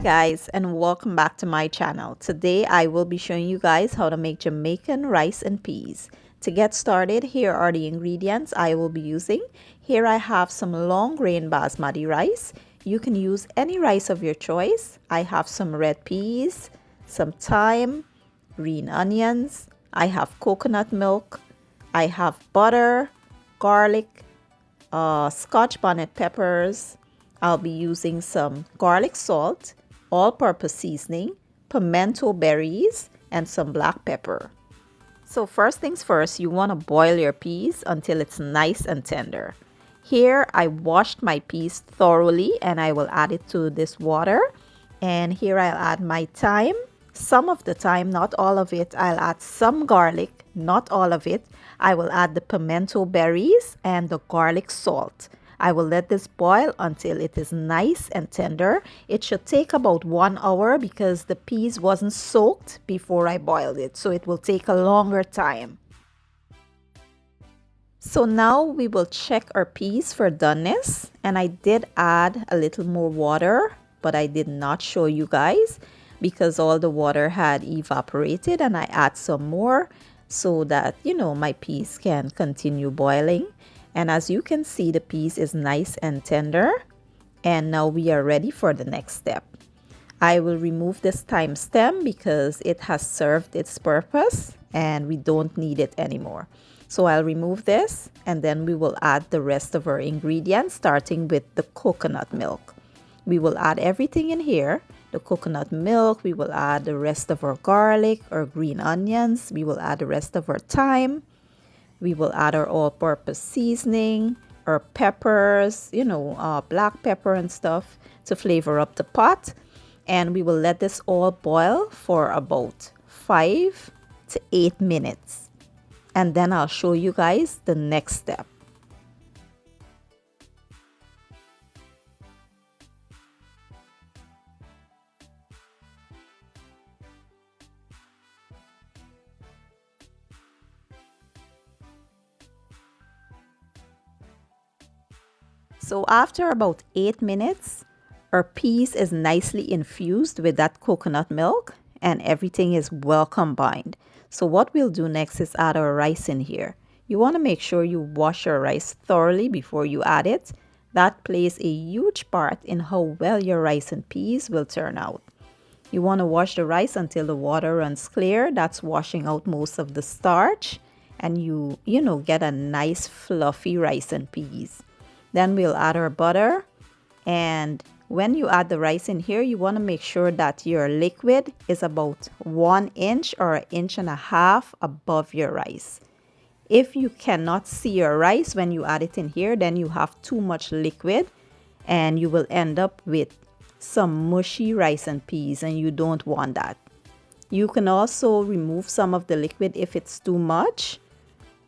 guys, and welcome back to my channel. Today I will be showing you guys how to make Jamaican rice and peas. To get started, here are the ingredients I will be using. Here I have some long grain basmati rice. You can use any rice of your choice. I have some red peas, some thyme, green onions. I have coconut milk. I have butter, garlic, scotch bonnet peppers. I'll be using some garlic salt, all-purpose seasoning, pimento berries, and some black pepper. So first things first, you want to boil your peas until it's nice and tender. Here I washed my peas thoroughly and I will add it to this water. And here I'll add my thyme, some of the thyme, not all of it. I'll add some garlic, not all of it. I will add the pimento berries and the garlic salt. I will let this boil until it is nice and tender. It should take about 1 hour because the peas wasn't soaked before I boiled it, so it will take a longer time. So now we will check our peas for doneness, and I did add a little more water, but I did not show you guys because all the water had evaporated, and I add some more so that my peas can continue boiling. And as you can see, the peas is nice and tender. And now we are ready for the next step. I will remove this thyme stem because it has served its purpose and we don't need it anymore. So I'll remove this and then we will add the rest of our ingredients, starting with the coconut milk. We will add everything in here. The coconut milk, we will add the rest of our garlic, our green onions, we will add the rest of our thyme. We will add our all-purpose seasoning, our peppers, black pepper and stuff to flavor up the pot. And we will let this all boil for about 5 to 8 minutes. And then I'll show you guys the next step. So after about 8 minutes, our peas is nicely infused with that coconut milk and everything is well combined. So what we'll do next is add our rice in here. You want to make sure you wash your rice thoroughly before you add it. That plays a huge part in how well your rice and peas will turn out. You want to wash the rice until the water runs clear. That's washing out most of the starch, and you get a nice fluffy rice and peas. Then we'll add our butter, and when you add the rice in here, you want to make sure that your liquid is about 1 inch or 1.5 inches above your rice. If you cannot see your rice when you add it in here, then you have too much liquid and you will end up with some mushy rice and peas, and you don't want that. You can also remove some of the liquid if it's too much,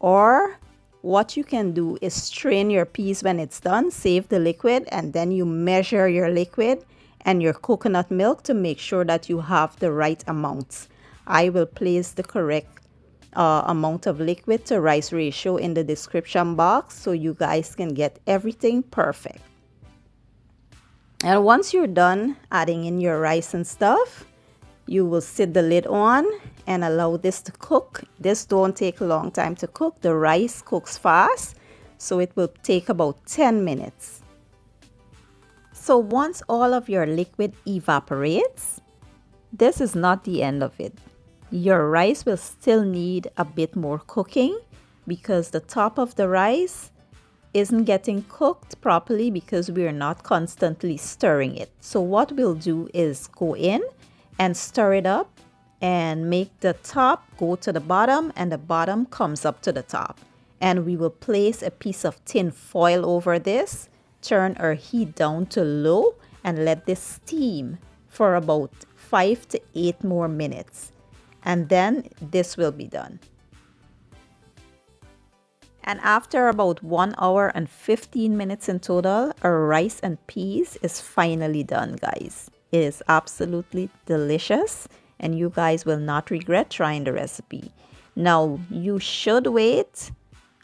or what you can do is strain your peas when it's done, save the liquid, and then you measure your liquid and your coconut milk to make sure that you have the right amounts. I will place the correct amount of liquid to rice ratio in the description box so you guys can get everything perfect. And once you're done adding in your rice and stuff, you will sit the lid on and allow this to cook. This don't take a long time to cook. The rice cooks fast, so it will take about 10 minutes. So once all of your liquid evaporates, this is not the end of it. Your rice will still need a bit more cooking because the top of the rice isn't getting cooked properly because we're not constantly stirring it. So what we'll do is go in and stir it up and make the top go to the bottom and the bottom comes up to the top. And we will place a piece of tin foil over this, turn our heat down to low, and let this steam for about 5 to 8 more minutes. And then this will be done. And after about 1 hour and 15 minutes in total, our rice and peas is finally done, guys. It is absolutely delicious and you guys will not regret trying the recipe. Now, you should wait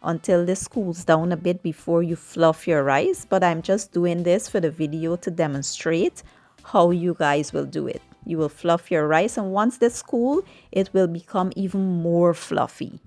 until this cools down a bit before you fluff your rice, but I'm just doing this for the video to demonstrate how you guys will do it. You will fluff your rice, and once this cool, it will become even more fluffy.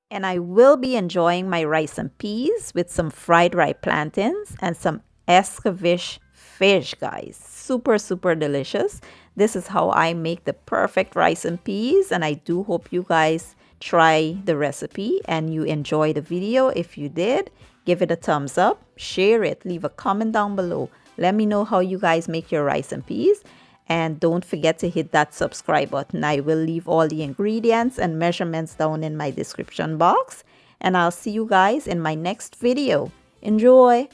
And I will be enjoying my rice and peas with some fried ripe plantains and some escabeche fish, guys. Super, super delicious. This is how I make the perfect rice and peas, and I do hope you guys try the recipe and you enjoy the video. If you did, give it a thumbs up, share it, leave a comment down below. Let me know how you guys make your rice and peas. And don't forget to hit that subscribe button. I will leave all the ingredients and measurements down in my description box. And I'll see you guys in my next video. Enjoy!